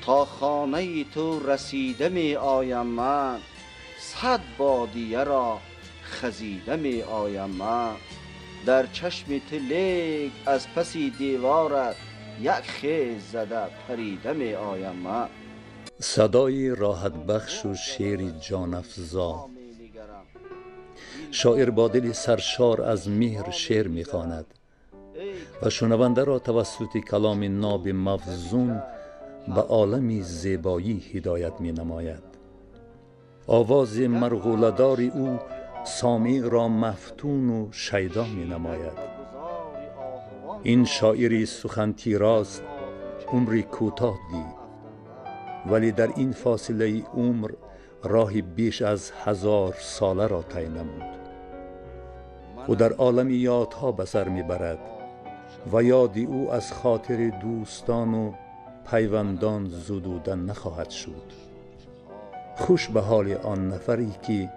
تا خانه تو رسیده می آیم من، 100 بادیه را خزیده می آیم من. در چشم تو لیک از پسی دیوارت، یک خیز زده پریده می آیم من. صدای راحت بخش و شعر جان افزا. شاعر با دل سرشار از مهر شعر می خواند و شنونده را توسط کلام ناب مفزون به عالمی زیبایی هدایت می نماید. آواز مرغوله‌دار او سامع را مفتون و شیدا می نماید. این شاعری سخن تیراست، عمری کوتاه دید، ولی در این فاصله عمر راهی بیش از 1000 ساله را طی نمود. او در عالم یادها به سر می برد و یاد او از خاطر دوستان و پیوندان زدودن نخواهد شد. خوش به حال آن نفری که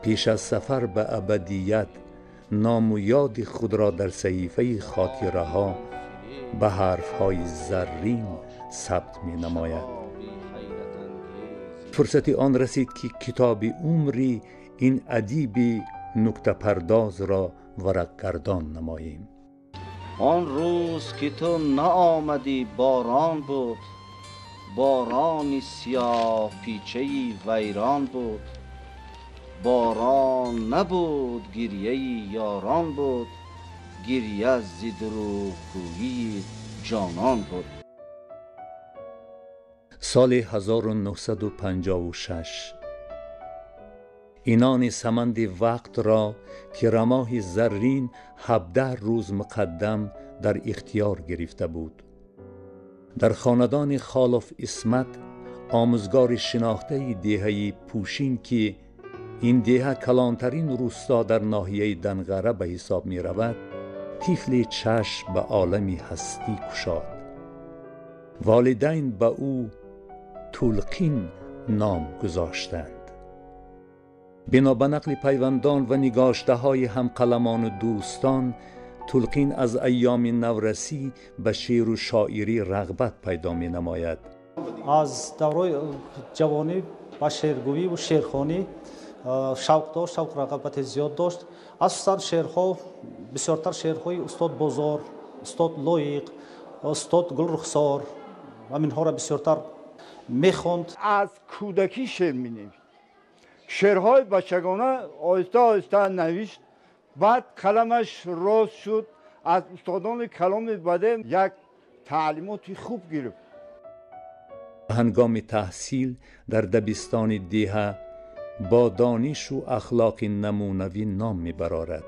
پیش از سفر به ابدیت نام و یاد خود را در صحیفه خاطره ها به حرفهای زرین ثبت می نماید. فرصت آن رسید که کتاب عمری این ادیب نکته پرداز را ورق گردان نماییم. آن روز که تو نآمدی باران بود، باران سیاه پیچه ویران بود. باران نبود گریه یاران بود، گریه ز دروغگویی جانان بود. سال 1956 اینان سمند وقت را که رماه زرین 17 روز مقدم در اختیار گرفته بود. در خاندان خالف اسمت، آموزگار شناخته دهه پوشین که این دهه کلانترین روستا در ناحیه دنغره به حساب می رود، طفل چشم به عالمی هستی گشاد. والدین به او تلقین نام گذاشتند. بنا به نقل پیوندان و نگاشته های همقلمان و دوستان، تلقین از ایام نورسی به شعر و شاعری رغبت پیدا می نماید. از دوره جوانی با شعرگویی و شعرخوانی شوق داشت، شوق رغبت زیاد داشت. اساساً شعرها، بسیارتر شعرهای استاد بازار، استاد لایق، استاد گلرخسار همینها را بسیارتر میخوند. از کودکی شعر مینوشت، شعرهای بچگانه آهسته آهسته نوشت. بعد قلمش راست شد، از استادان کلام بده یک تعلیمات خوب گرفت. هنگام تحصیل در دبستان دهه با دانش و اخلاق نمونوی نام میبرارد.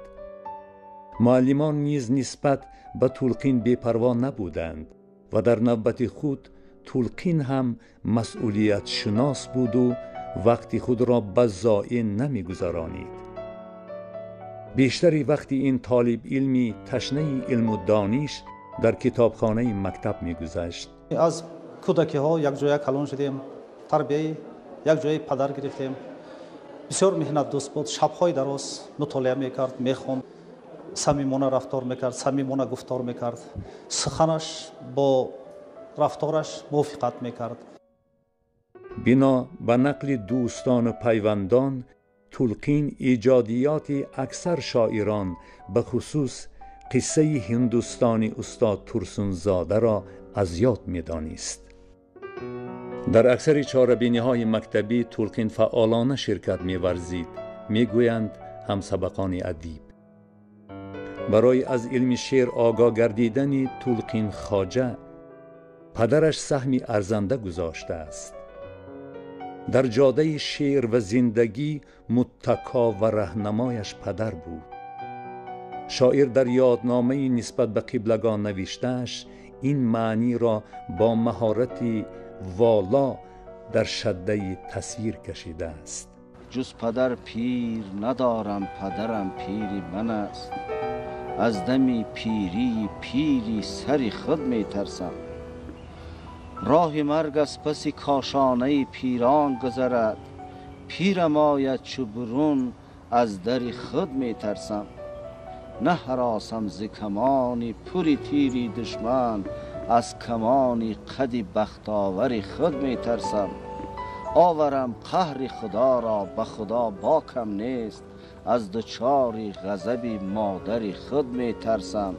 معلمان نیز نسبت به تلقین بی‌پروا نبودند و در نوبت خود تلقین هم مسئولیت شناس بود و وقتی خود را به ضایع نمیگذرانید. بیشتری وقتی این طالب علمی تشنه علم و دانش در کتابخانه مکتب میگذشت. از کودکی ها یک جای کلان شدیم، تربیه یک جای پدر گرفتیم. بسیار مهنت دوست بود، شب‌های دراز مطالعه میکرد، میخوند، صمیمانه رفتار میکرد، صمیمانه گفتار میکرد، سخنش با رفتارش موافقت میکرد. بنا به نقل دوستان و پیوندان، تلقین ایجادیات اکثر شاعران به خصوص قصه هندوستانی استاد ترسونزاده را از یاد می‌دانست. در اکثر چاره‌بینی‌های مکتبی تلقین فعالانه شرکت می‌ورزید، می‌گویند همسبقان ادیب. برای از علم شعر آگاه گردیدن تلقین خواجه، پدرش سهمی ارزنده گذاشته است. در جاده شعر و زندگی متکا و رهنمایش پدر بود. شاعر در یادنامه نسبت به قبلگان نوشته‌اش این معنی را با مهارتی والا در شده تصویر کشیده است. جز پدر پیر ندارم، پدرم پیری من است. از دمی پیری پیری سری خود می ترسم. راه مرگ از پس کاشانه پیران گذرد. پیرم آید چو برون از در خود می ترسم. نه هراسم ز کمانی پوری تیری دشمن. از کمانی قدی بختاوری خود می ترسم. آورم قهر خدا را، به خدا باکم نیست. از دچاری غضبی مادری خود می ترسم.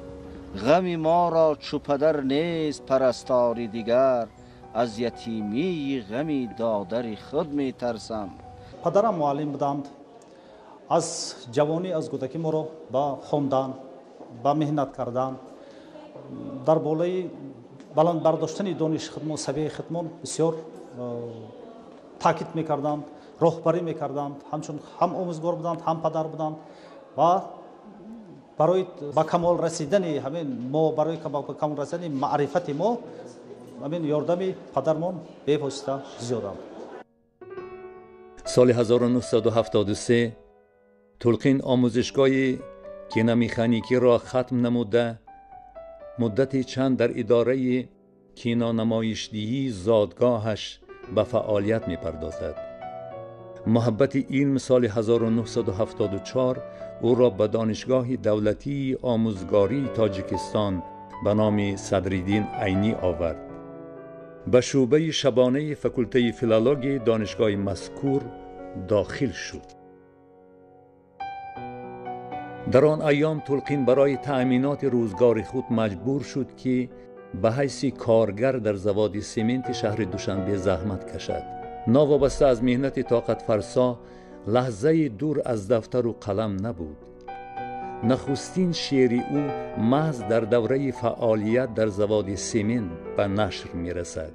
غمی ما را چو پدر نیست پرستاری دیگر. از یتیمی غمی دادری خود می ترسم. پدرم معلم بودند. از جوانی از کودکی ما را با خواندن، با مهنت کردن، در بالای بلند برداشتن دانش خودمان، سویه خودمان بسیار تاکید میکردند، راهبری میکردند. همچون هم آموزگار بودند، هم پدر بودند و برای به کمال رسیدن همین ما، برای به کمال رسیدن معرفت ما، همین یاردم پدرمان بپوسته زیاد بود. سال 1973 تولقین آموزشگاه کینامیخانیکی را ختم نموده مدتی چند در اداره کینانمایشدهی زادگاهش به فعالیت می پردازد. محبت علم سال 1974 او را به دانشگاه دولتی آموزگاری تاجیکستان به نام صدرالدین عینی آورد. به شعبه شبانه فکولته فیلولوژی دانشگاه مذکور داخل شد. در آن ایام تولقین برای تأمینات روزگار خود مجبور شد که به حیث کارگر در زواد سمنت شهر دوشنبه زحمت کشد. ناوابسته از مهنت طاقت فرسا لحظه دور از دفتر و قلم نبود. نخستین شعر او محض در دوره فعالیت در زواد سمنت به نشر می رسد.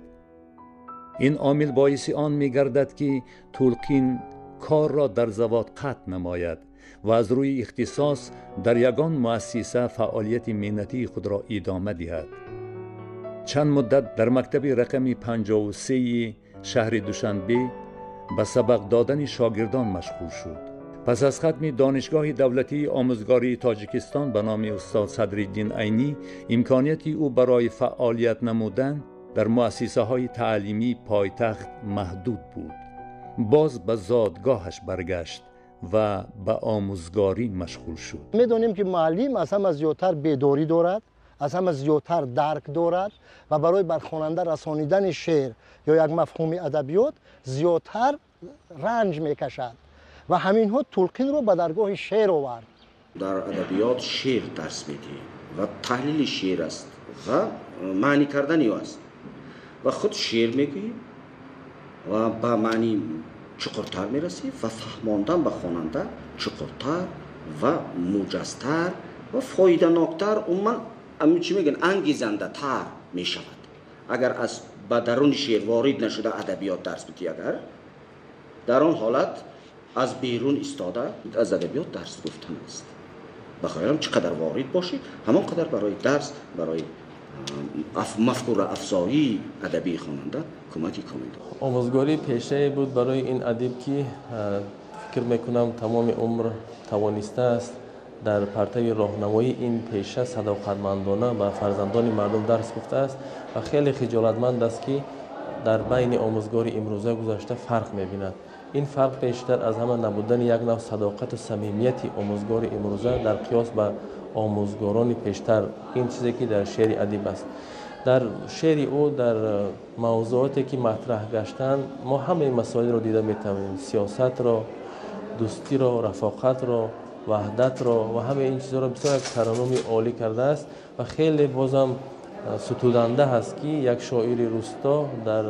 این عامل باعث آن می گردد که تولقین کار را در زواد قطع نماید و از روی اختصاص در یگان مؤسسه فعالیت مهنتی خود را ادامه دهد. چند مدت در مکتب رقم 53 شهر دوشنبه به سبق دادن شاگردان مشغول شد. پس از ختم دانشگاه دولتی آموزگاری تاجیکستان به نام استاد صدرالدین عینی، امکانیت او برای فعالیت نمودن در مؤسسه های تعلیمی پایتخت محدود بود. باز به زادگاهش برگشت و به آموزگاری مشغول شد. میدونیم که معلم از هم زیادتر بیداری دارد، از هم زیادتر درک دارد و برای بر خواننده رسانیدن شعر یا یک مفهوم ادبیات زیادتر رنج میکشد و همین ها تولقین رو به درگاه شعر آورد. در ادبیات شعر درس میده و تحلیل شعر است و معنی کردن است و خود شعر میگویی و به معنی چقدرتر میرسی و فهماندن به خواننده چقدرتر و موجزتر و فایده ناکتر اون چی میگن انگیزنده تر میشود. اگر از به درون شعر وارد نشده ادبیات درس بدی، اگر در آن حالت از بیرون استاده از ادبیات درس گفتن است. بخواهیم چقدر وارد باشی همان قدر برای درس، برای مفکوره افزایی ادبی خواننده کمکی کننده. آموزگاری پیشه بود برای این ادیب که فکر میکنم تمام عمر توانسته است در پرتو راهنمایی این پیشه صداقتمندانه به فرزندان مردم درس گفته است و خیلی خجالتمند است که در بین آموزگاری امروزه گذشته فرق می‌بیند. این فرق بیشتر از همه نبودن یک نوع صداقت و صمیمیت آموزگار امروزه در قیاس به آموزگاران پیشتر، این چیزی که در شعر ادیب است. در شعر او در موضوعاتی که مطرح گشتند ما همه مسائل را دیده می‌توانیم، سیاست را، دوستی را، رفاقت را، وحدت را و همه این چیزها را بسیار ترانه‌ای عالی کرده است و خیلی بازم ستودنده هست که یک شاعر روستا در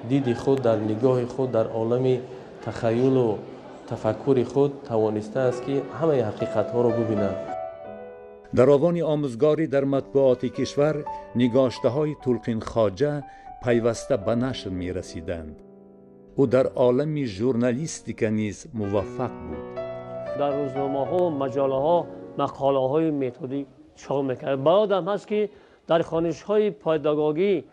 دید خود، در نگاه خود، در عالم تخیل و تفکر خود توانسته است که همه حقیقت ها را ببیند. در آوان آموزگاری در مطبوعات کشور نگاشته های تولقین خواجه پیوسته به نشر می رسیدند. او در عالم ژورنالیستیک نیز موفق بود. در روزنامه ها و مجله ها مقاله های متدی چاپ میکرد. بعدم هست که در خوانش های پداگوژی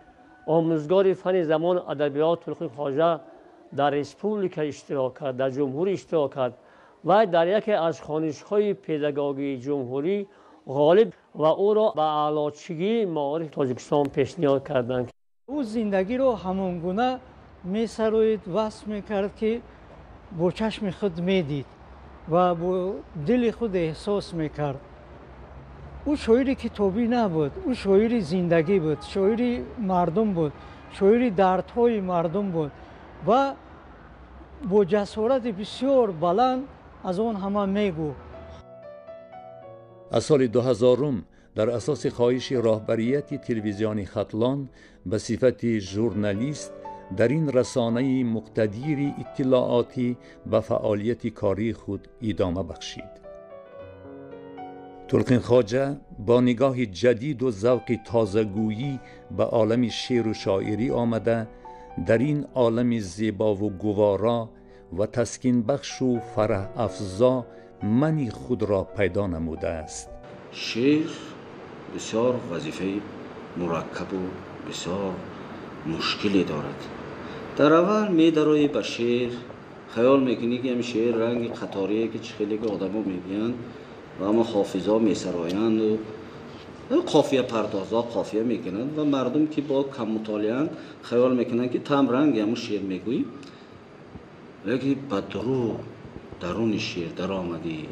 آموزگار فن زبان ادبیات تولقین خواجه در ریسپوبلیک اشتراک کرد، در جمهوری اشتراک کرد و در یکی از خوانش های پداگوژی جمهوری غالب و او را به اعلاچگی معارف تاجیکستان پیشنهاد کردند. او زندگی رو همان گونه می‌سروید، وصف می‌کرد که با چشم خود می‌دید و با دل خود احساس می‌کرد. او شاعری کتابی نبود، او شاعری زندگی بود، شاعری مردم بود، شاعری دردهای مردم بود و با جسارت بسیار بلند از اون همه میگو. از سال 2000 در اساس خواهش راهبریت تلویزیون ختلان به صفت ژورنالیست در این رسانه مقتدیر اطلاعاتی به فعالیت کاری خود ادامه بخشید. تلقین خواجه با نگاه جدید و ذوق تازه‌گویی به عالم شعر و شاعری آمده در این عالم زیبا و گوارا و تسکین بخش و فرح افزا منی خود را پیدا نموده است. شعر بسیار وظیفه مرکب و بسیار مشکلی دارد. در اول می‌دروی به شعر خیال میکنی که این شعر رنگ قطاریه که خیلی که آدم ها میگن و اما حافظا میسرایند و قافیه پردازا قافیه میکنند و مردم که با کم مطالعه خیال میکنند که تم رنگ همون شعر میگویی، لیکن با درون شعر در آمدی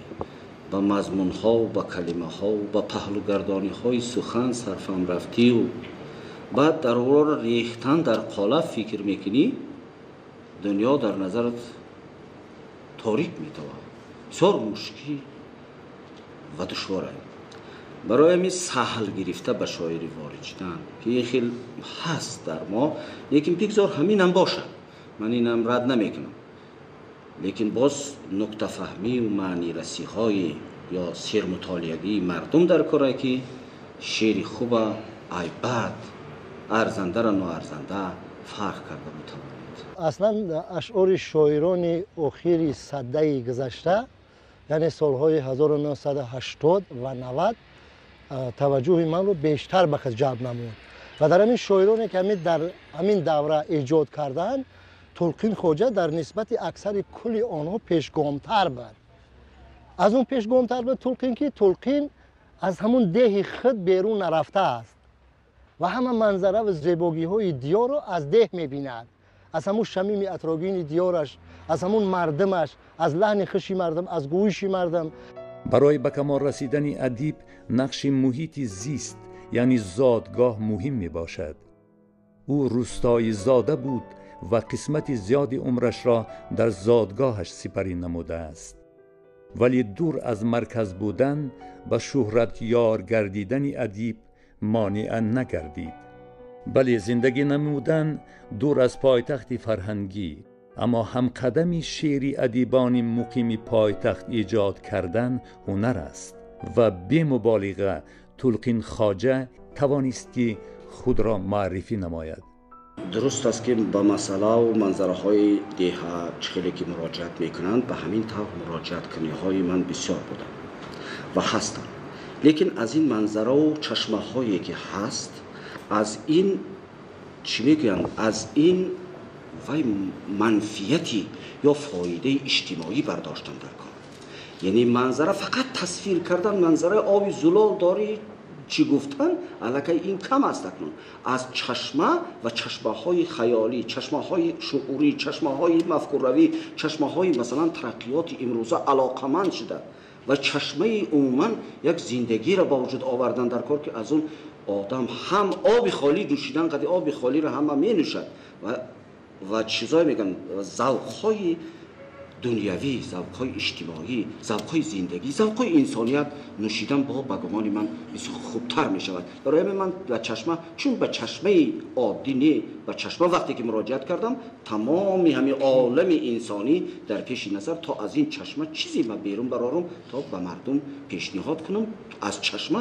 با مضمون ها و با کلمه ها و با پهلوگردانی های سخن صرفم رفتی و بعد در او را ریختن در قالب فکر میکنی، دنیا در نظرت تاریک میتوه، بسیار مشکل و دشواره. برای می سهل گرفته به شاعری وارد شدن که یه خیلی هست در ما، لیکن بگذار همین هم باشه، من اینم رد نمیکنم، لیکن باز نکته فهمی و معنی رسی های یا سیر مطالعگی مردم در کاره که شعر خوب ای بد، ارزنده را ناارزنده فرق کرده میتواند. اصلا اشعار شاعران اخیر سده گذشته یعنی سالهای 1980 و 90 توجه من رو بیشتر به خود جلب نمود و در همین شاعرانی که در همین دوره ایجاد کردن، تلقین خواجه در نسبت اکثر کل آنها پیشگامتر بود. از اون پیشگامتر بود تلقین که تلقین از همون ده خود بیرون نرفته است و همه منظره و زیبایی های دیار رو از ده میبیند، از همون شمیم اتراگین دیارش، از همون مردمش، از لحن خوشی مردم، از گویشی مردم. برای به کمال رسیدن ادیب نقش محیط زیست یعنی زادگاه مهم می باشد. او روستایی زاده بود و قسمت زیادی عمرش را در زادگاهش سپری نموده است، ولی دور از مرکز بودن به شهرت یار گردیدن ادیب مانع نگردید. بله، زندگی نمودن دور از پایتخت فرهنگی، اما هم قدمی شعری ادیبان مقیم پایتخت ایجاد کردن هنر است و بی مبالغه تلقین خواجه توانست که خود را معرفی نماید. درست است که به مسئله و منظره های ده خیلی که مراجعت میکنند، به همین طور مراجعت کنی های من بسیار بودن و هستن، لیکن از این منظره و چشمه هایی که هست، از این چی میگن، از این وای منفیتی یا فایده اجتماعی برداشتن در کار. یعنی منظره فقط تصویر کردن، منظره آبی زلال داری چی گفتن، الکی این کم است اکنون. از چشمه و چشمه های خیالی، چشمه های شعوری، چشمه های مفکوروی، چشمه های مثلا ترقیات امروزه علاقمند شده و چشمه عموما یک زندگی را با وجود آوردن در کار که از اون آدم هم آب خالی نوشیدن، قدی آب خالی را هم می نوشد و چیزایی میگن ذوق‌های دنیوی، ذوق‌های اجتماعی، ذوق‌های زندگی، ذوق‌های انسانیت نوشیدن با بگمان من بسیار خوبتر می شود. برای من به چشمه، چون به چشمه عادی نه، به چشمه وقتی که مراجعت کردم تمام همین عالم انسانی در پیش نظر، تا از این چشمه چیزی من بیرون برارم تا به مردم پیشنهاد کنم از چشمه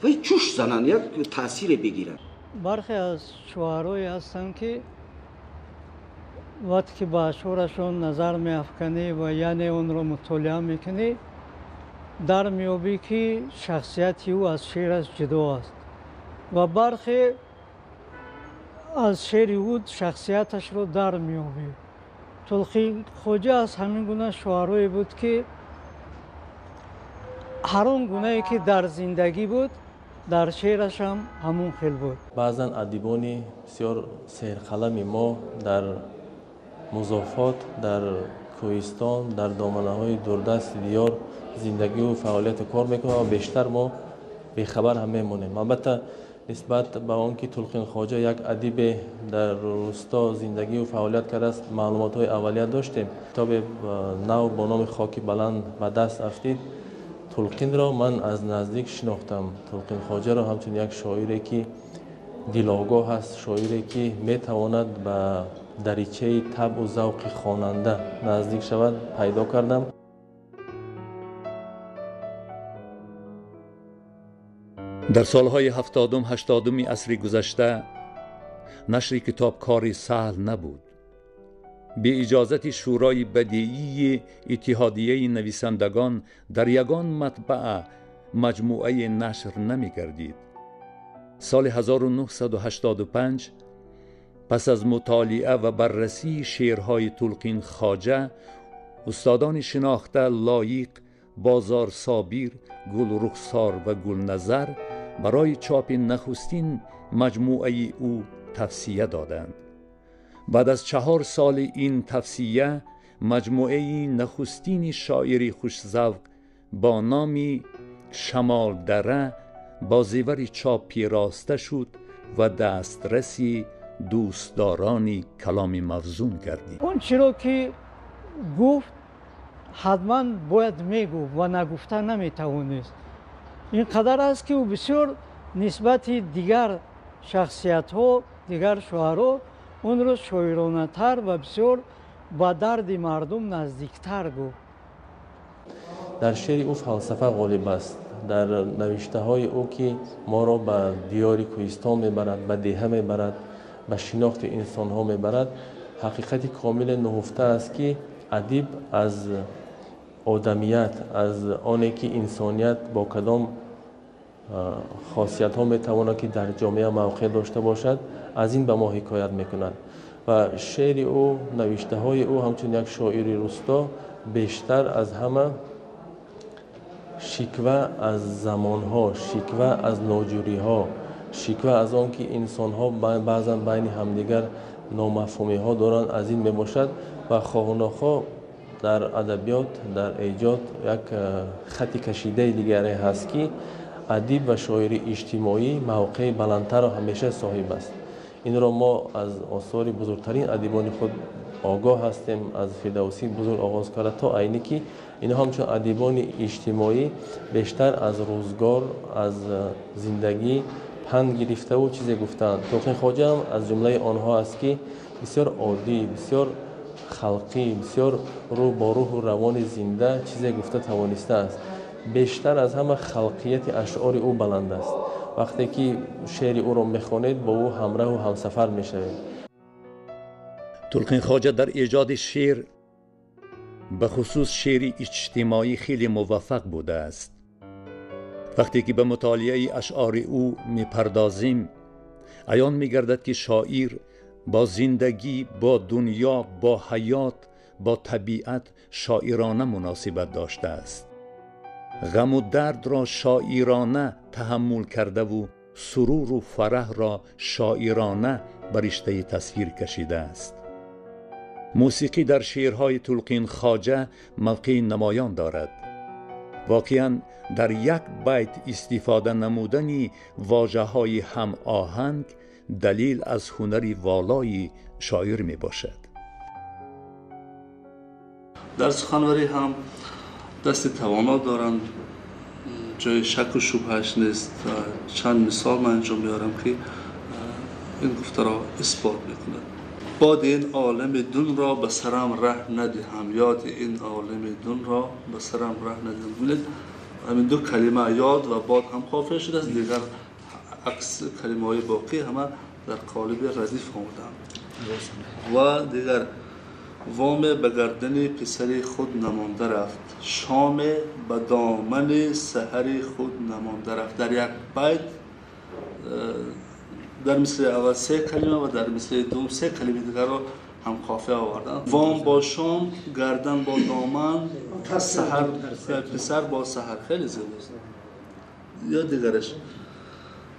و جوش زنن، یک تاثیر بگیرن. برخی از شعرایی هستند که وقتی که به اشعارشون نظر می‌افکنی و یعنی اون رو مطالعه میکنی، در میابی که شخصیت او از شعرش جدا است و برخی از شعر او شخصیتش رو در میابی. تلقین خواجه از همین گونه شعرایی بود که هر اون گونه‌ای که در زندگی بود در شعرش هم همون خیل بود. بعضا ادیبان بسیار سیرقلم ما در مضافات، در کوهستان، در دامنه‌های دوردست دیار زندگی و فعالیت کار میکنه و بیشتر ما بیخبر هم میمونیم. البته نسبت به آن که تلقین خواجه یک ادیب در روستا زندگی و فعالیت کرده است معلومات های اولیه داشتیم. کتاب نو با نام خاک بلند به دست افتید. تلقین را من از نزدیک شناختم. تلقین خواجه را همچون یک شاعری که دلآگاه است، شاعری که میتواند به دریچه طبع و ذوق خواننده نزدیک شود پیدا کردم. در سالهای 70-80 عصر گذشته نشر کتاب کاری سهل نبود. به اجازت شورای بدیعی اتحادیه نویسندگان در یگان مطبعه مجموعه نشر نمی گردید. سال 1985 پس از مطالعه و بررسی شعرهای تلقین خواجه، استادان شناخته لایق، بازار صابر، گل رخسار و گل نظر برای چاپ نخستین مجموعه او توصیه دادند. بعد از 4 سال این توصیه، مجموعه نخستین شاعری خوش‌ذوق با نام شمال دره با زیور چاپی راسته شد و دسترسی دوستداران کلام مفزون گردید. اون چرا که گفت حتما باید میگفت و نگفته نمیتوانست. اینقدر است که او بسیار نسبت دیگر شخصیت ها، دیگر شاعرها اون رو شاعرانه تر و بسیار با درد مردم نزدیکتر گفت. در شعر او فلسفه غالب است. در نوشته های او که ما را به دیار کوهستان میبرد، به دهه میبرد، به شناخت انسان ها میبرد. حقیقت کامل نهفته است که ادیب از آدمیت، از آنی که انسانیت با کدام خاصیت ها میتواند که در جامعه موقع داشته باشد، از این به ما حکایت میکند. و شعر او، نوشته های او همچون یک شاعر روستا بیشتر از همه شکوه از زمانها، شکوه از ناجوریها، شکوه از آن که انسان ها بعضا بین همدیگر نامفهومی ها دارند، از این میباشد. و خواه و ناخواه در ادبیات، در ایجاد یک خط کشیده دیگری هست که ادیب و شاعر اجتماعی موقع بلندتر و همیشه صاحب است. این را ما از آثار بزرگترین ادیبان خود آگاه هستیم. از فردوسی بزرگ آغاز کرده تا اینی که اینا همچون ادیبان اجتماعی بیشتر از روزگار، از زندگی پند گرفته و چیزی گفتند. تلقین خواجه هم از جمله آنها است که بسیار عادی، بسیار خلقی، بسیار رو با روح و روان زنده چیزی گفته توانسته است. بیشتر از همه خلقیت اشعار او بلند است. وقتی که شعر او را میخوانید با او همراه و همسفر میشوید. تلقین خواجه در ایجاد شعر، به خصوص شعر اجتماعی، خیلی موفق بوده است. وقتی که به مطالعه اشعار او میپردازیم، عیان میگردد که شاعر با زندگی، با دنیا، با حیات، با طبیعت شاعرانه مناسبت داشته است. غم و درد را شاعرانه تحمل کرده و سرور و فرح را شاعرانه بر رشته تصویر کشیده است. موسیقی در شعرهای تلقین خواجه موقع نمایان دارد. واقعاً در یک بیت استفاده نمودن واژه‌های هم آهنگ دلیل از هنری والای شاعر می باشد. در سخنوری هم دست توانا دارند، جای شک و شبهش نیست. چند مثال من انجام میارم که این گفته را اثبات میکند. باد این عالم دون را به سرم ره ندهم، یاد این عالم دون را به سرم ره ندهم. ببینید همین دو کلمه یاد و باد هم خافه شده است، دیگر عکس کلمه های باقی همه در قالب ردیف آمدند. و دیگر وام به گردن پسر خود نمانده رفت، شام به دامن سحر خود نمانده رفت. در یک بیت در مثل اول 3 کلمه و در مثل دوم 3 کلمه دیگر را هم قافیه آوردن. وام با شام، گردن با دامن، سحر پسر با سحر. خیلی زیباست. یا دیگرش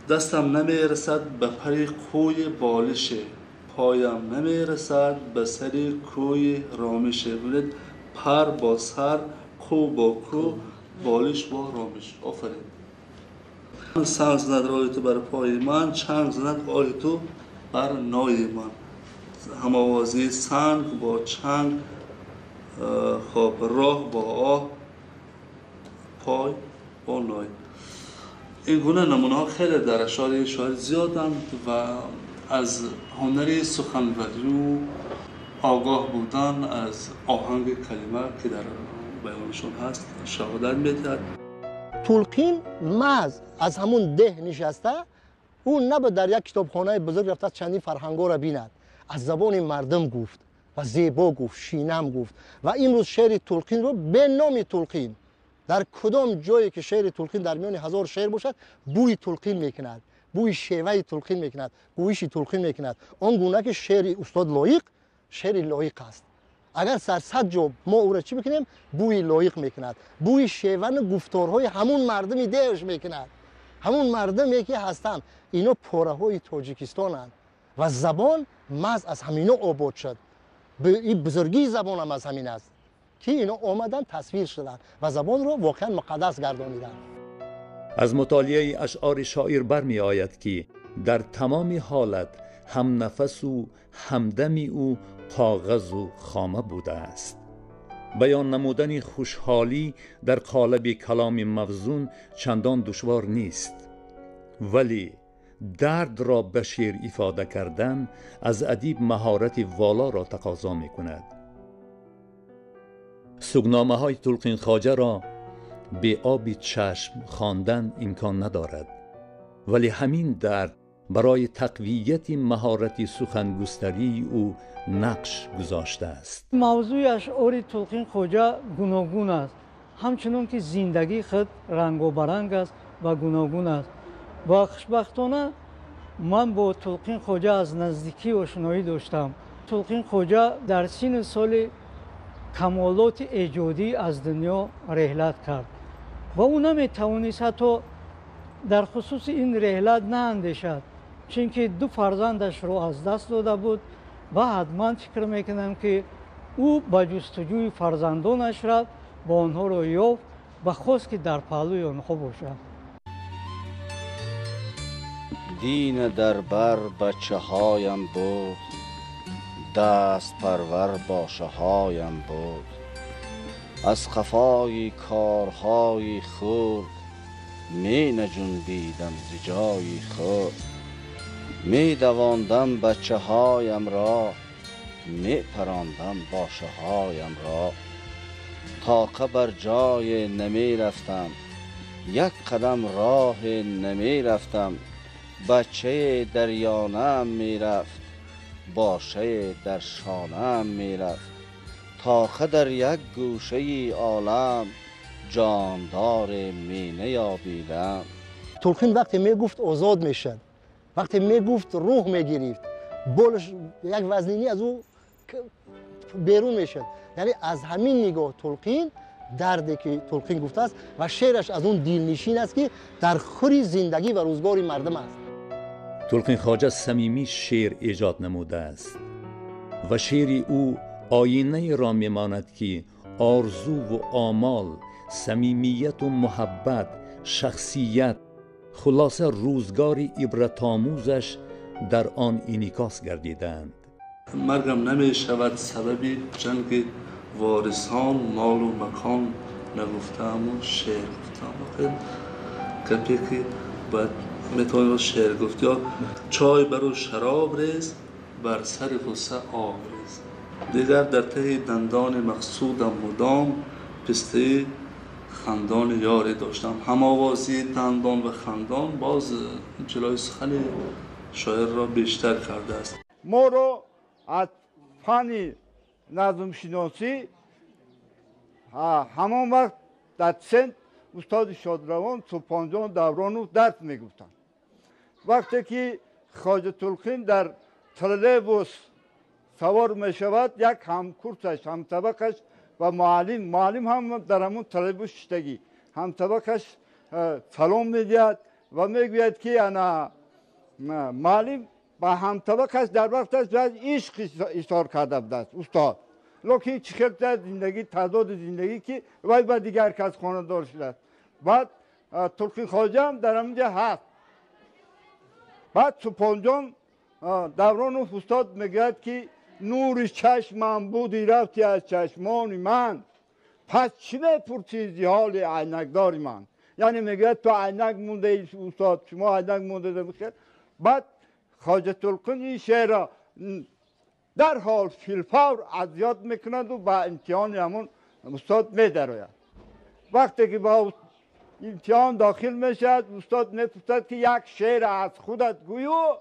دستم نمیرسد به پری کوی بالشه، پایم نمیرسد به سر کوی رامشه. ببینید پر با سر، کو با کو، بالش با رامش. آفرین. سنگ زند راه تو بر پای من، چنگ زند آه تو بر نای من. هماوازی سنگ با چنگ، خب راه با آه، پای با نای. این گونه نمونه ها خیلی در اشعار شاعر زیادند و از هنر سخنوری و آگاه بودن از آهنگ کلمه که در بیانشون هست شهادت میدهد. تولقین محض از همون ده نشسته، او نه در یک کتابخانه بزرگ رفته چندین فرهنگا را بیند، از زبان مردم گفت و زیبا گفت، شینم گفت. و امروز شعر تولقین رو به نام تولقین در کدام جایی که شعر تولقین در میان هزار شعر باشد بوی تولقین میکند، بوی شیوه تولقین میکند، گویش تولقین میکند. آن گونه که شعر استاد لایق شعر لایق است. اگر سر 100 جا ما او را چی بکنیم بوی لایق میکند، بوی شیوه گفتارهای همون مردمی دهش میکند، همون مردمی که هستند. اینا پاره های تاجیکستانند و زبان محض از همینا آباد شد. این بزرگی زبان هم از همین است که اینا آمدن تصویر شدن و زبان رو واقعا مقدس گردانیدن. از مطالعه اشعار شاعر برمی آید که در تمام حالت هم نفس و همدمی او کاغذ و خامه بوده است. بیان نمودن خوشحالی در قالب کلام موزون چندان دشوار نیست، ولی درد را به شعر افاده کردن از ادیب مهارت والا را تقاضا می کند. سوگنامه های تلقین خواجه را به آب چشم خواندن امکان ندارد، ولی همین درد برای تقویت مهارت سخنگستری او نقش گذاشته است. موضوع اشعار تلقین خواجه گوناگون است، همچنان که زندگی خود رنگ و برنگ است و گوناگون است. و خوشبختانه من با تلقین خواجه از نزدیکی آشنایی داشتم. تلقین خواجه در سن سال کمالات ایجادی از دنیا رحلت کرد و او نمیتوانست حتی در خصوص این رحلت ناندیشد، چون که 2 فرزندش را از دست داده بود و حتما فکر میکنم که او به جستجوی فرزندانش رفت و آنها را یافت و خواست که در پهلوی آنها باشد. دین در بر بچه هایم بود، دست پرور باشه هایم بود. از خفای کارهای خود می نجنبیدم ز جای خود. می دواندم بچه هایم را، می پراندم باشه هایم را. طاقه بر جای نمی رفتم، یک قدم راه نمی رفتم. بچه دریانم می رفت، باشه در شانم می رفت. طاقه در یک گوشه عالم، جاندار می نیابیدم. تلقین وقتی می گفت آزاد میشد، وقتی می گفت روح می گرفت، بالش یک وزنینی از او بیرون میشد. یعنی از همین نگاه تلقین دردی که تلقین گفته است و شعرش از اون دلنشین است که در خوری زندگی و روزگار مردم است. تلقین خواجه صمیمی شعر ایجاد نموده است و شعر او آینه را میماند که آرزو و آمال، صمیمیت و محبت، شخصیت، خلاصه روزگار عبرت آموزش در آن انعکاس گردیدند. مرگم نمی شود سبب جنگ وارثان، مال و مکان نگفتم و شعر گفتم. گپی که باید میتونی رو شعر گفت، یا چای برو شراب ریز، بر سر غصه آب ریز. دیگر در ته دندان مقصودم مدام، پسته خندان یاری داشتم. هماوازی دندان و خندان باز جلوی سخن شاعر را بیشتر کرده است. ما رو از فن نظم شناسی همان وقت در سند استاد شادروان سوپانجان دورانو درس میگفتن. وقتی که خواجه تلقین در ترولبوس سوار میشود، یک همکورسش، همطبقش و معلم هم در همون ترولبوس شدگی همطبقش سلام میدهد و میگوید که انا معلم با همطبقش در وقتش باید عشق ایثار کرده بود است استاد، لکن چخیل زندگی تعداد زندگی که وای با دیگر کس خانه دار شده. بعد تلقین خواجه هم در همینجا هست. بعد سپهان جان دوران استاد میگوید که نور چشمم بودی رفتی از چشمان من، پس چی میپرسی حال عینکدار من؟ یعنی میگوید تو عینک مونده استاد، شما عینک مونده بخیر. بعد خواجه تلقین این شعر را در حال فیلفور از یاد میکند و با امتحان همون استاد میدراید. وقتی که با امتحان داخل میشد استاد میپرسد که یک شعر از خودت گوی و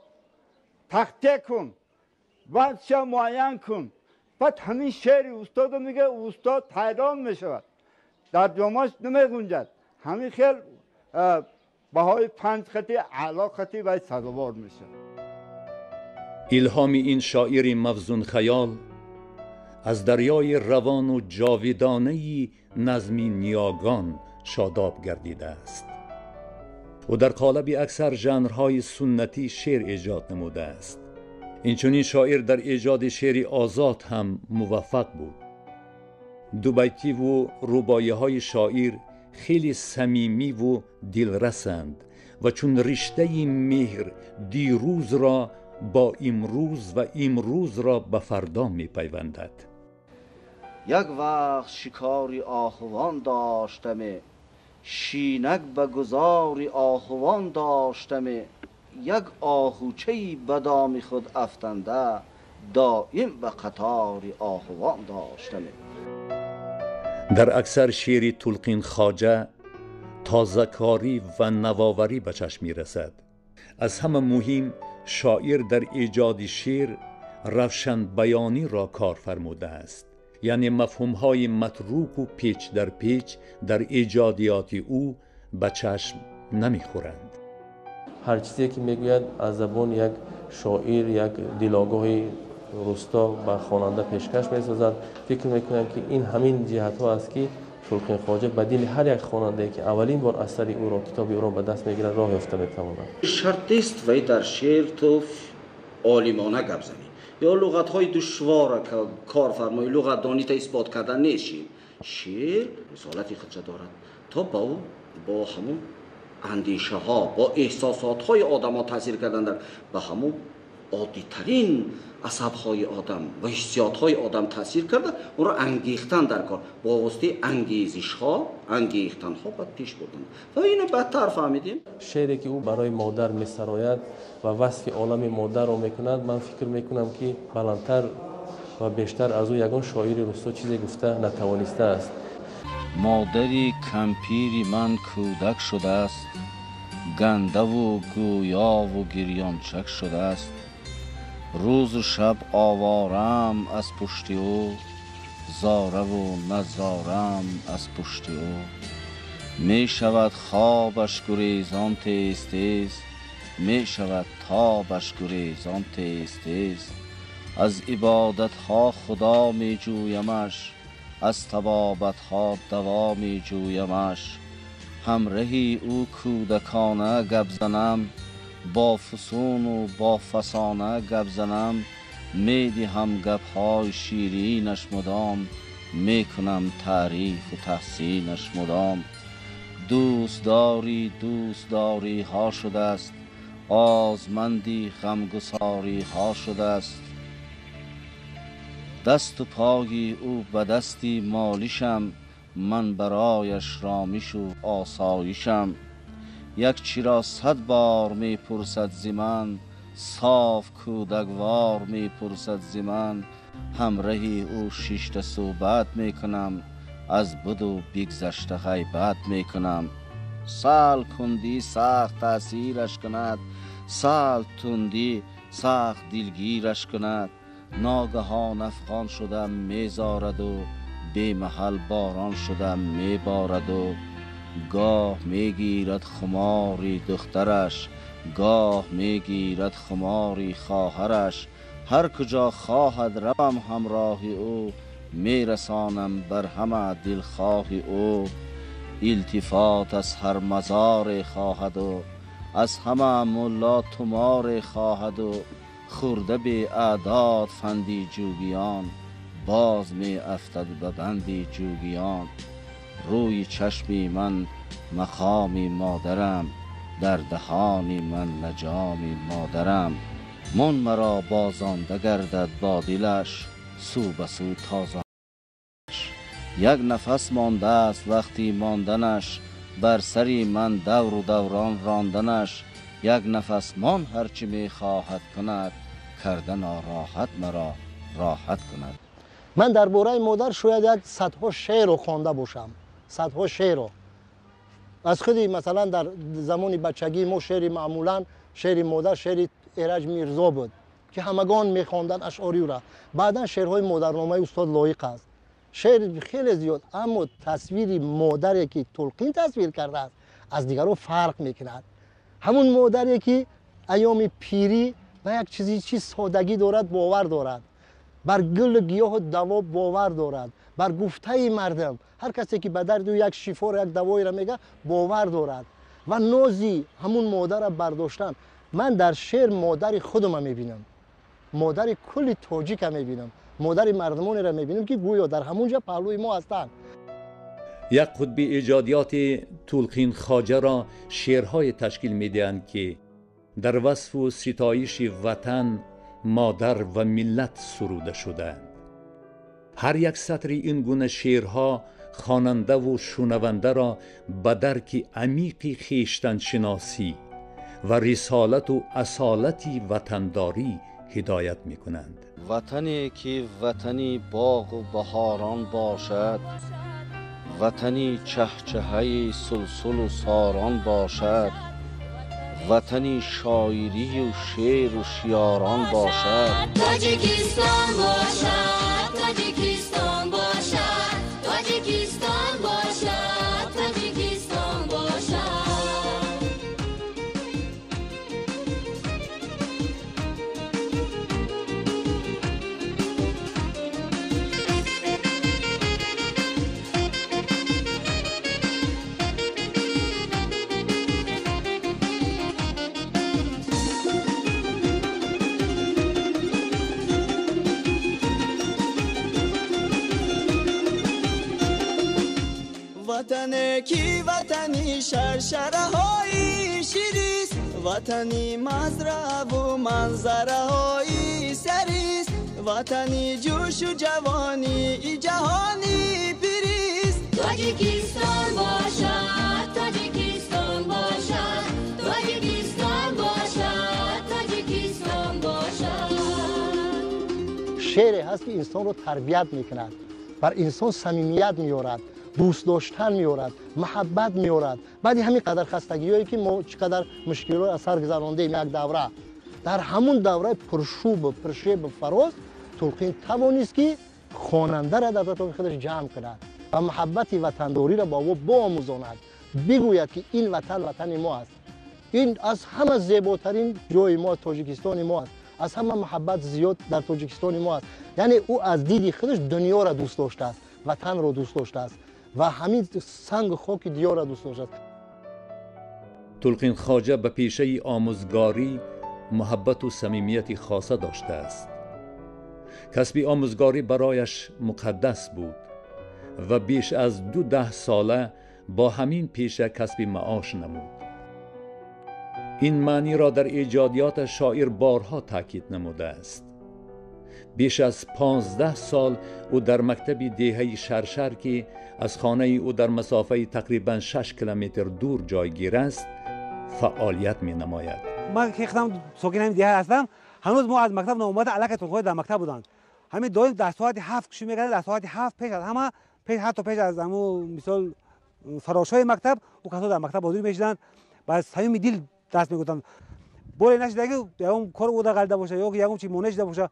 تخته کن، وضعش معین کن. بعد همین شعر استاد میگه، استاد حیران میشود، در جامعهش نمیگنجد. همین خیلی بهای 5 خطی اعلی خطی باید سزاوار میشه. الهام این شاعر مفزون خیال از دریای روان و جاویدانه نظم نیاگان شاداب گردیده است. او در قالب اکثر ژانرهای سنتی شعر ایجاد نموده است. اینچنین شاعر در ایجاد شعر آزاد هم موفق بود. دو بیتی و رباعیه‌های شاعر خیلی صمیمی و دلرسند و چون رشته مهر دیروز را با امروز و امروز را به فردا می پیوندد. یک وقت شکاری آهوان داشتم، شینک به گذاری آهوان داشتم، یک آهوچهی به دام خود افکنده، دایم به قطاری آهوان داشتم. در اکثر شعر تلقین خواجه تازه‌کاری و نوآوری به چشم می رسد. از همه مهم شاعر در ایجاد شعر روشن بیانی را کار فرموده است، یعنی مفهوم‌های متروک و پیچ در پیچ در ایجادیات او به چشم نمی‌خورند. هر چیزی که میگوید از زبان یک شاعر، یک دلآگاه روستا به خواننده پیشکش می‌سازد. فکر می‌کنم که این همین جهت‌ها است که تلقین خواجه به دل هر یک خواننده که اولین بار اثر او را، کتاب او را به دست می‌گیرد راه یافته می‌تواند. شرط است وی در شعر تو عالمانه گپ زنی یا لغت‌های دشوار کار فرمایی، لغت دانی تا اثبات کردن نیست. شعر رسالتی خودش دارد تا با همون اندیشه ها، با احساسات های آدم ها تاثیر کردن در به همون عادی ترین عصب های آدم و حسیات های آدم تاثیر کرده، اون را انگیختن در کار با واسطه انگیزش ها، انگیختن ها باید پیش بردن و اینو بدتر فهمیدیم. شعری که او برای مادر می‌سراید و وصف عالم مادر را میکند، من فکر میکنم که بلندتر و بیشتر از او یگان شاعر روستا چیزی گفته نتوانسته است. مادری کمپیری من کودک شده است، گنده و گویا و گریانچک شده است. روز و شب آوارم از پشت او، زاره و نزارم از پشت او. می شود خوابش گریزان تیز تیز، می شود تابش گریزان تیز تیز. از عبادت ها خدا می جویمش، از طبابت ها دوا می جویمش. همرهی او کودکانه گپ زنم، با فسون و با فسانه گپ زنم. می دهم گپ های شیرینش مدام، می کنم تعریف و تحسینش مدام. دوست داری ها شده است، آزمندی غمگساری ها شده است. دست و پای او به دستی مالیشم، من برایش رامیش و آسایشم. یک چی را 100 بار می پرسد ز من، صاف کودکوار می پرسد ز من. همرهی او شیشته صحبت می کنم، از بد و بگذشته غیبت می کنم. سال کندی سخت تأثیرش کند، سال تندی سخت دلگیرش کند. ناگهان افغان شدم میزارد و بی محل باران شدم میبارد و گاه میگیرد خماری دخترش، گاه میگیرد خماری خواهرش. هر کجا خواهد روم همراه او، میرسانم بر همه دلخواه او. التفات از هر مزار خواهد و از همه ملا تمار خواهد و خورده به اعداد فندی جوگیان، باز می افتد به بندی جوگیان. روی چشمی من مقامی مادرم، در دهانی من لجامی مادرم. من مرا بازانده گردد با دلش، سو به سو تازانش. یک نفس مانده است وقتی ماندنش، بر سری من دور و دوران راندنش. یک نفس مان هرچی می خواهد کند، کردن راحت مرا راحت کند. من درباره مادر شاید یک صدها شعر رو خوانده باشم، صدها شعر رو. از خودی مثلا در زمان بچگی ما شعر معمولا شعر مادر شعر ایرج میرزا بود که همگان میخواندن اشعاری را. بعدا شعرهای مادرنامه استاد لایق است، شعر خیلی زیاد، اما تصویر مادری که تلقین تصویر کرده است از دیگران فرق میکند. همون مادری که ایام پیری و یک چیز سادگی دارد، باور دارد، بر گل گیاه و دوا باور دارد، بر گفته مردم. هر کسی که به درد یک شفا را یک دوایی را میگه باور دارد و نازی همون مادر را برداشتن. من در شعر مادر خودم میبینم، مادر کل تاجیک میبینم، مادر مردمانی را میبینم که گویا در همونجا پهلوی ما هستند. یک قطب ایجادیات تلقین خواجه را شعرهای تشکیل میدهند که در وصف و ستایش وطن، مادر و ملت سروده شدند. هر یک سطر این گونه شعرها خواننده و شنونده را به درک عمیق خویشتن شناسی و رسالت و اصالت وطنداری هدایت می کنند. وطنی که وطنی باغ و بهاران باشد، وطنی چهچهی سلسل و ساران باشد، وطنی شاعری و شعر و شیاران باشد. تاجیکستان باشد، تاجیکستان باشد، تاجیکستان باشد، تاجیکستان باشد. وطنی کی وطنی شرشره های شیریست، وطنی مزرعه و منظره های سریست، وطنی جوش و جوانی جهانی پیریست. تاجیکستان باشد، تاجیکستان باشد، تاجیکستان باشد، تاجیکستان باشد. شعر هست که انسان رو تربیت میکند، بر انسان صمیمیت میارد، دوست داشتن میارد، محبت میارد. بعد همین قدر خستگی هایی که ما چقدر مشکلات از سر گذراندیم یک دوره، در همون دوره پرشوب و پرشیب و فراز تلقین توانست که خواننده را در اطراف خودش جمع کند و محبت وطنداری را با او بیاموزاند، بگوید که این وطن وطن ما است، این از همه زیباترین جای ما تاجیکستان ما است، از همه محبت زیاد در تاجیکستان ما است. یعنی او از دید خودش دنیا را دوست داشته است، وطن را دوست داشته است و همین سنگ خاک دیار را دوست داشته است. تلقین خواجه به پیشه آموزگاری محبت و صمیمیت خاصه داشته است. کسب آموزگاری برایش مقدس بود و بیش از 12 ساله با همین پیشه کسب معاش نمود. این معنی را در ایجادیات شاعر بارها تاکید نموده است. بیش از 15 سال او در مکتب دهه شرشر که از خانه او در مسافه تقریبا 6 کیلومتر دور جایگیر است فعالیت می نماید. من که خودم ساکن همین دهه هستم، هنوز ما از مکتب نامومده علاقه تلقای در مکتب بودند. همین دایم در ساعت 7 شروع می‌کردن، در ساعت 7 پیش از همه حتی پیش از همون مثال فراشای مکتب او کسا در مکتب حاضر می‌شدند و از صمیم دل دست می‌گفتند بولی نشده که اون کار او در غلطه باشه یا یگم چی مونش باشه،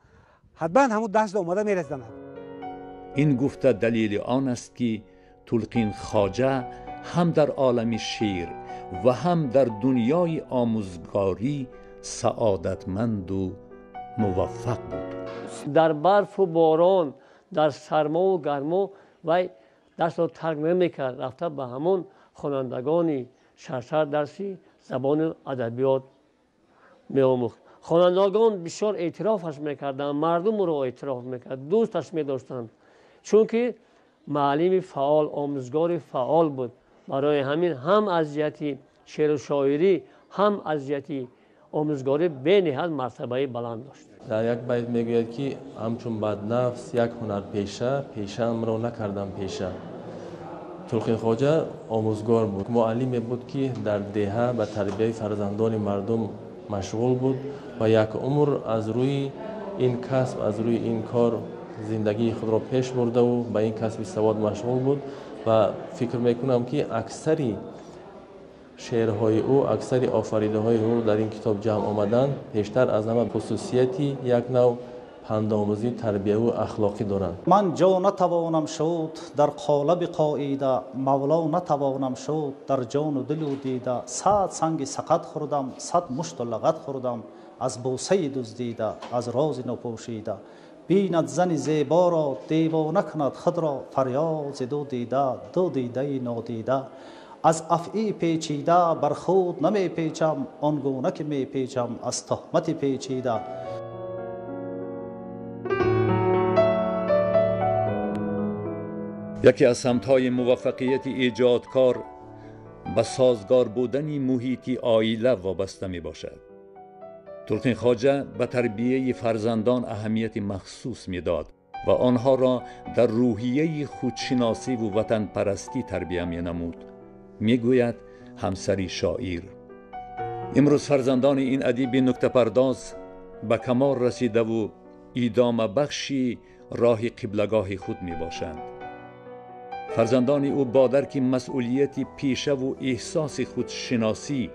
حتما همون دست اومده میرسیدند. این گفته دلیل آن است که تلقین خواجه هم در عالم شعر و هم در دنیای آموزگاری سعادتمند و موفق بود. در برف و باران، در سرما و گرما و درس را ترک نمی‌کرد، رفته به همون خوانندگان شرشر درسی زبان ادبیات می‌آموخت. خوانندگان بسیار اعترافش می‌کردند، مردم را اعتراف می‌کرد، دوستش می‌داشتند، چون که معلم فعال، آموزگار فعال بود. برای همین هم از جهت شعر و شاعری هم از جهت آموزگاری به نهایت مرتبه بلند داشت. در یک بیت میگوید که همچون بدنفس یک هنر پیشه را نکردم پیشه. تلقین خواجه آموزگار بود، معلمی بود که در دهه به تربیت فرزندان مردم مشغول بود و یک عمر از روی این کسب، از روی این کار زندگی خود را پیش برده و به این کسب سواد مشغول بود و فکر میکنم که اکثری شعرهای او، اکثری آفریده های او در این کتاب جمع آمدن پیشتر از همه خصوصیتی یک نوع پندآموزی تربیه و اخلاقی دارند. من جا نتوانم شد در قالب قاعده، مولا نتوانم شد در جان و دل و دیده. 100 سنگ سقط خوردم، 100 مشت و لغت خوردم، از بوسه دزدیده، از راز نپوشیده. بیند زن زیبا را دیوانه کند خود را، فریاد دو دیده نادیده. از افعی پیچیده بر خود نمی پیچم، آنگونه که می پیچم از تهمت پیچیده. یکی از سمت‌های موفقیت ایجادکار به سازگار بودن محیطی عائله وابسته می باشد. تلقین خواجه به تربیه فرزندان اهمیت مخصوص می داد و آنها را در روحیه خودشناسی و وطن پرستی تربیه می نمود. می گوید همسری شاعر: امروز فرزندان این ادیب نکته پرداز به کمال رسیده و ادامه بخشی راه قبلگاه خود می باشند. فرزندان او با درک مسئولیت پیشه و احساس خودشناسی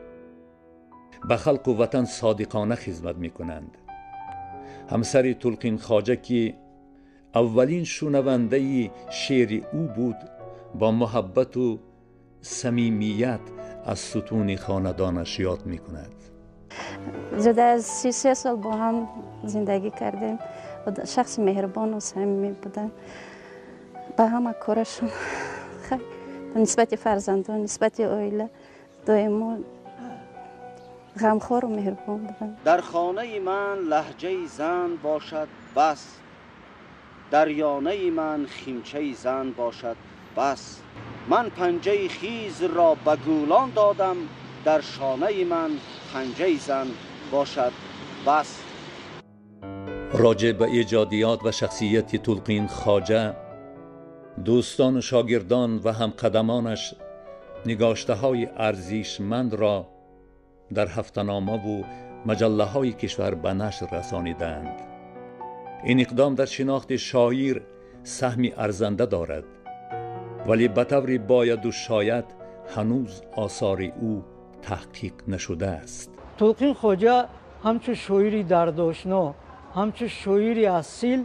به خلق و وطن صادقانه خدمت می کنند. همسر تلقین خواجه که اولین شنونده شعر او بود، با محبت و صمیمیت از ستون خاندانش یاد می کند. زده از 33 سال با هم زندگی کردیم و شخص مهربان و صمیمی بودن. به همه کارشون خیلی نسبت فرزندان، نسبت عائله دائما غمخوار و مهربان بودن. در خانه من لهجه زن باشد بس، دریانه من خیمچه زن باشد بس. من پنجه خیز را به گولان دادم، در شانه من پنجه زن باشد بس. راجع به ایجادیات و شخصیت تلقین خواجه، دوستان و شاگردان و همقدمانش نگاشته های ارزشمند را در هفته‌نامه و مجله های کشور به نشر رسانیدند. این اقدام در شناخت شاعر سهمی ارزنده دارد، ولی به طور باید و شاید هنوز آثار او تحقیق نشده است. تلقین خواجه همچون شاعری دردآشنا، همچون شاعری اصیل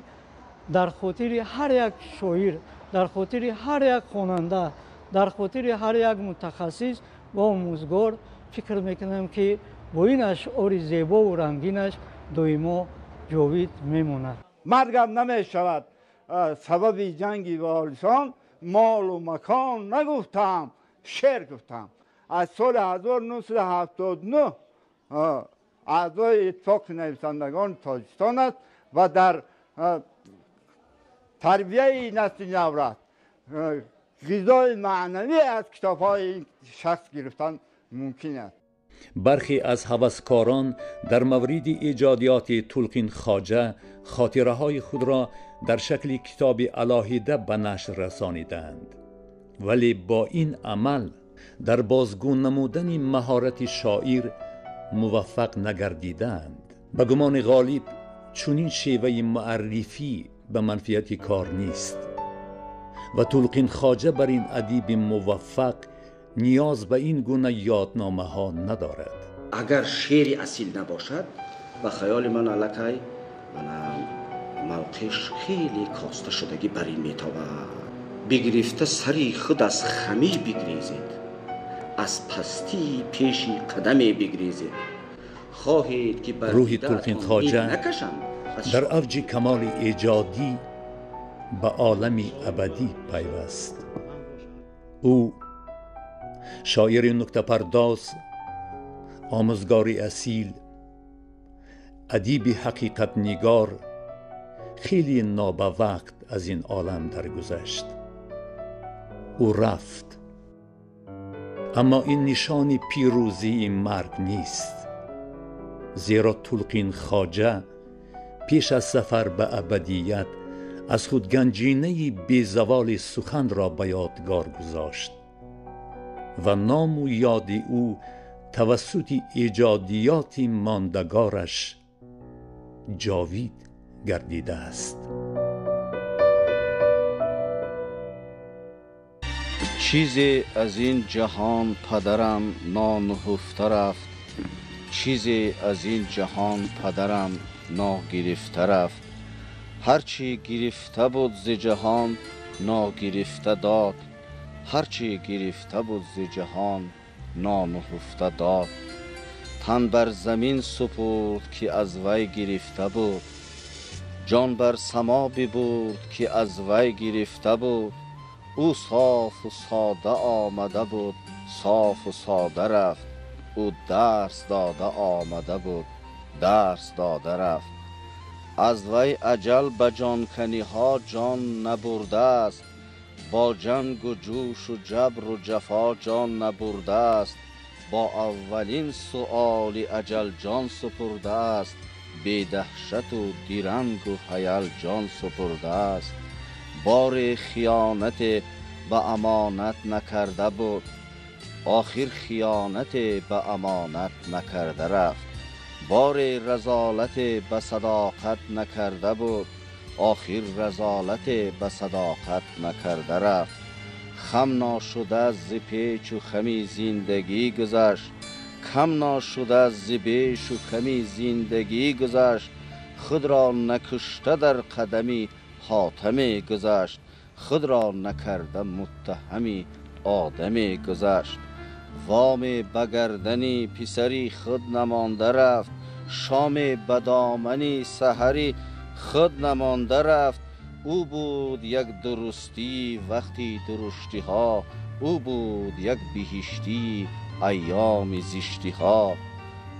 در خاطر هر یک شاعر، در خاطر هر یک خواننده، در خاطر هر یک متخصص و آموزگار فکر میکنم که با این اشعار زیبا و رنگینش دائما جاوید میماند. مرگم نمی شود سبب جنگی و آرسان، مال و مکان نگفتم شعر گفتم. از سال 1979 اعضای اتفاق نویسندگان تاجیکستان است و در تربیه نسل نورست غذای معنوی از کتاب‌های این شخص گرفتن ممکن است. برخی از هوسکاران در مورد ایجادیات تلقین خواجه خاطره‌های خود را در شکل کتاب علاهیده به نشر رسانیدند، ولی با این عمل در بازگو نمودن مهارت شاعر موفق نگردیدند. به گمان غالب چنین شیوه معرفی به منفیت کار نیست و تلقین خواجه بر این ادیب موفق نیاز به این گونه یادنامه ها ندارد. اگر شعر اصیل نباشد و خیال من علکی موقعش خیلی کاسته شدگی بر این میتابد. بگرفته سری خود از خمی بگریزید، از پستی پیشی قدمی بگریزید. خواهید که بر روح تلقین خواجه در اوج کمال ایجادی به عالمی ابدی پیوست. او شاعر نکته پرداز، آموزگاری اصیل، ادیب حقیقت نگار خیلی نابوقت از این عالم درگذشت. او رفت. اما این نشان پیروزی مرگ نیست، زیرا تلقین خواجه پیش از سفر به ابدیت از خود گنجینه بیزوال سخن را به یادگار گذاشت و نام و یاد او توسط ایجادیات ماندگارش جاوید گردیده است. چیزی از این جهان پدرم نانهفته رفت، چیزی از این جهان پدرم ناگرفته رفت. هرچی گرفته بود ز جهان ناگرفته داد، هرچی گرفته بود ز جهان نانهفته داد. تن بر زمین سپرد که از وی گرفته بود، جان بر سما ببرد که از وی گرفته بود. او صاف و ساده آمده بود، صاف و ساده رفت. او درس داده آمده بود، درس داده رفت. از وی اجل به جان کنی ها جان نبرده است، با جنگ و جوش و جبر و جفا جان نبرده است. با اولین سؤال اجل جان سپرده است، بی دهشت و درنگ و حیل جان سپرده است. بار خیانت به امانت نکرده بود، آخر خیانت به امانت نکرده رفت. بار رذالت به صداقت نکرده بود، آخر رذالت به صداقت نکرده رفت. خم ناشده ز پیچ و خمی زندگی گذشت، کم ناشده ز بیش و کمی زندگی گذشت. خود را نکشته در قدمی حاتمی گذشت، خود را نکرده متهمی آدمی گذشت. وام بگردنی پسری خود نمانده رفت، شام بدامنی سحری خود نمانده رفت. او بود یک درستی وقتی درشتی ها، او بود یک بهشتی ایام زشتی ها.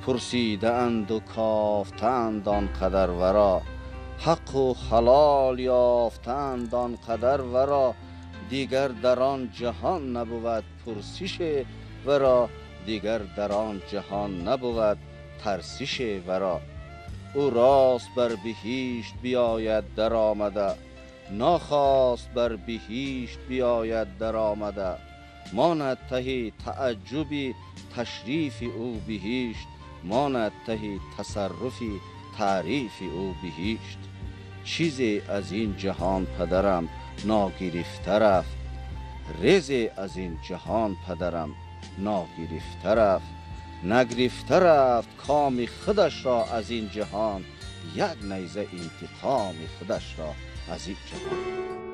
پرسیده اند و کافتند آن قدر ورا، حق و حلال یافتند آن قدر ورا. دیگر در آن جهان نبود پرسش ورا، دیگر در آن جهان نبود ترسش ورا. او راست بر بهشت بیاید در آمده، ناخواست بر بهشت بیاید در آمده. ماند ته تعجبی تشریف او بهشت، ماند ته تصرفی تعریف او بهشت. چیزی از این جهان پدرم ناگرفته رفت، ریزی از این جهان پدرم ناگرفته رفت. نگرفته رفت کام خودش را از این جهان، یک نیزه انتقام خودش را از این جهان.